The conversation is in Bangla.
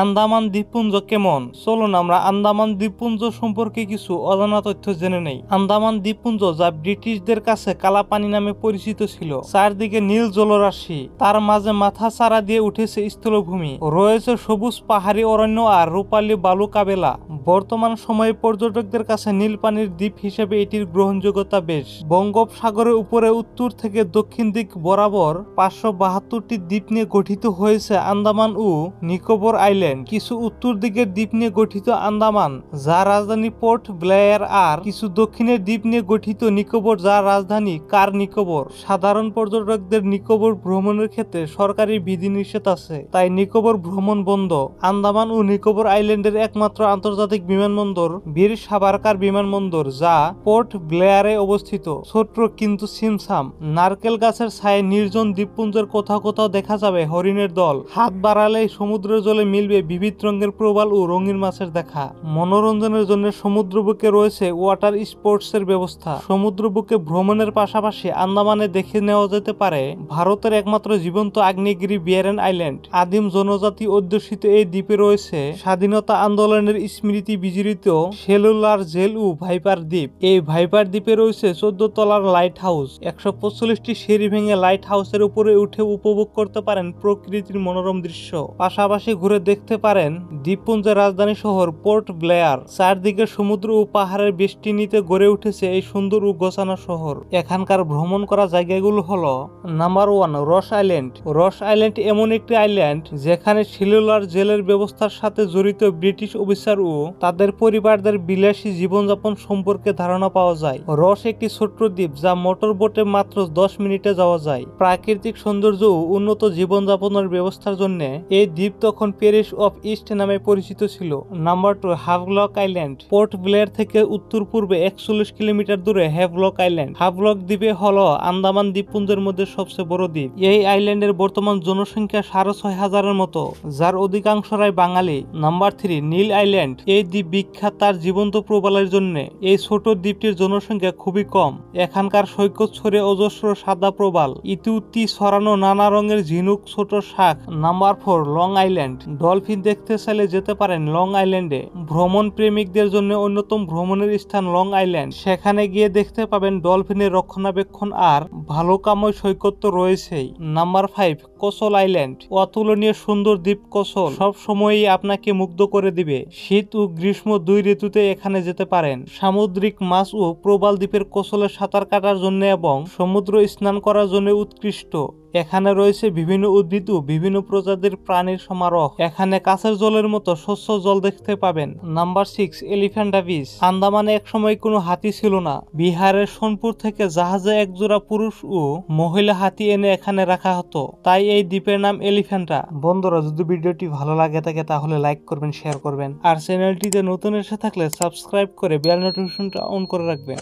আন্দামান দ্বীপপুঞ্জ কেমন? চলুন আমরা আন্দামান দ্বীপপুঞ্জ সম্পর্কে কিছু অজানা তথ্য জেনে নেই। আন্দামান দ্বীপপুঞ্জ, যা ব্রিটিশদের কাছে কালাপানি নামে পরিচিত ছিল, চারদিকে নীল জলরাশি, তার মাঝে মাথা চারা দিয়ে উঠেছে স্থলভূমি, রয়েছে সবুজ পাহাড়ি অরণ্য আর রূপালী বালু কাবেলা। বর্তমান সময়ে পর্যটকদের কাছে নীল পানির দ্বীপ হিসেবে এটির গ্রহণযোগ্যতা বেশ। বঙ্গোপসাগরের উপরে উত্তর থেকে দক্ষিণ দিক বরাবর 572টি দ্বীপ নিয়ে গঠিত হয়েছে আন্দামান ও নিকোবর আইল্যান্ড। কিছু উত্তর দিকের দ্বীপ নিয়ে গঠিত আন্দামান, যার রাজধানী পোর্ট ব্লেয়ার, আর কিছু দক্ষিণের দ্বীপ নিয়ে গঠিত নিকোবর, যার রাজধানী কার নিকোবর। সাধারণ পর্যটকদের নিকোবর ভ্রমণের ক্ষেত্রে সরকারি বিধিনিষেধ আছে, তাই নিকোবর ভ্রমণ বন্ধ। আন্দামান ও নিকোবর আইল্যান্ডের একমাত্র আন্তর্জাতিক বিমানবন্দর বীর সাভারকার বিমানবন্দর, যা পোর্ট ব্লেয়ারে অবস্থিত। ছোট্ট কিন্তু ছিমছাম নারকেল গাছের ছায়ে নির্জন দ্বীপপুঞ্জের কোথাও কোথাও দেখা যাবে হরিণের দল। হাত বাড়ালেই সমুদ্রের জলে মিলবে বিবিধ রঙের প্রবাল ও রঙিন মাছের দেখা। মনোরঞ্জনের জন্য সমুদ্র বুকে রয়েছে ওয়াটার স্পোর্টস এর ব্যবস্থা। সমুদ্র বুকে ভ্রমণের পাশাপাশি আন্দামানে দেখে নেওয়া যেতে পারে ভারতের একমাত্র জীবন্ত আগ্নেয়গিরি বিয়ারেন আইল্যান্ড। আদিম জনজাতি অধ্যুষিত এই দ্বীপে রয়েছে স্বাধীনতা আন্দোলনের স্মৃতি বিজড়িত সেলুলার জেল ও ভাইপার দ্বীপ। এই ভাইপার দ্বীপে রয়েছে 14 তলার লাইট হাউস। 145টি সিঁড়ি ভেঙে লাইট হাউসের উপরে উঠে উপভোগ করতে পারেন প্রকৃতির মনোরম দৃশ্য। পাশাপাশি ঘুরে দেখতে পারেন দ্বীপপুঞ্জের রাজধানী শহর পোর্ট ব্লেয়ার। চারদিকে সমুদ্র ও পাহাড়ের বেষ্টনীতে গড়ে উঠেছে এই সুন্দর ও গোছানো শহর। এখানকার ভ্রমণ করা জায়গাগুলো হলো: নাম্বার 1, রস আইল্যান্ড। রস আইল্যান্ড এমন একটি আইল্যান্ড যেখানে সেলুলার জেলের ব্যবস্থার সাথে জড়িত ব্রিটিশ অফিসার ও তাদের পরিবারদের বিলাসী জীবনযাপন সম্পর্কে ধারণা পাওয়া যায়। রস একটি ছোট্ট দ্বীপ যা মোটর বোটে মাত্র 10 মিনিটে যাওয়া যায়। প্রাকৃতিক সৌন্দর্য ও উন্নত জীবনযাপনের ব্যবস্থার জন্য এই দ্বীপ তখন প্যারিস অফ ইস্ট নামে পরিচিত ছিল। Number 2, Havelock Island. Port Blair থেকে উত্তর পূর্বে 41 কিলোমিটার দূরে হ্যাভলক আইল্যান্ড। হাভলক দ্বীপে হলো আন্দামান দ্বীপপুঞ্জের মধ্যে সবচেয়ে বড় দ্বীপ। এই আইল্যান্ডের বর্তমান জনসংখ্যা 6,500-এর মতো, যার অধিকাংশরাই বাঙালি। নাম্বার 3, নীল আইল্যান্ড। এই দ্বীপ বিখ্যাত তার জীবন্ত প্রবালের জন্য। এই ছোট দ্বীপটির জনসংখ্যা খুবই কম। এখানকার সৈকত ছড়ে অজস্র সাদা প্রবাল, ইতি ছড়ানো নানা রঙের ঝিনুক, ছোট শাক। Number 4, long island. ডলফিন দেখতে চাইলে যেতে পারেন লং আইল্যান্ডে। ভ্রমণ প্রেমিকদের জন্য অন্যতম ভ্রমণের স্থান লং আইল্যান্ড। সেখানে গিয়ে দেখতে পাবেন ডলফিনের রক্ষণাবেক্ষণ আর ভালুকাময় সৈকত তো রয়েছেই। নাম্বার 5, কোসল আইল্যান্ড। অতুলনীয় সুন্দর দ্বীপ কোসল সব সময়ই আপনাকে মুগ্ধ করে দিবে। শীত ও গ্রীষ্ম দুই ঋতুতে এখানে যেতে পারেন। সামুদ্রিক মাছ ও প্রবাল দ্বীপের কোসলে সাঁতার কাটার জন্য এবং সমুদ্র স্নান করার জন্য উৎকৃষ্ট। এখানে রয়েছে বিভিন্ন উদ্ভিদ ও বিভিন্ন প্রজাতির প্রাণীর সমারোহ। এখানে কাছের জলের মতো স্বচ্ছ জল দেখতে পাবেন। Number 6, Elephanta beach. আন্দামানে একসময় কোনো হাতি ছিল না। বিহারের সোনপুর থেকে জাহাজে একজোড়া পুরুষ ও মহিলা হাতি এনে এখানে রাখা হতো, তাই এই দ্বীপের নাম এলিফ্যান্টা। বন্ধুরা, যদি ভিডিওটি ভালো লাগে থাকে তাহলে লাইক করবেন, শেয়ার করবেন, আর চ্যানেলটিতে নতুন এসে থাকলে সাবস্ক্রাইব করে বেল নোটিফিকেশনটা অন করে রাখবেন।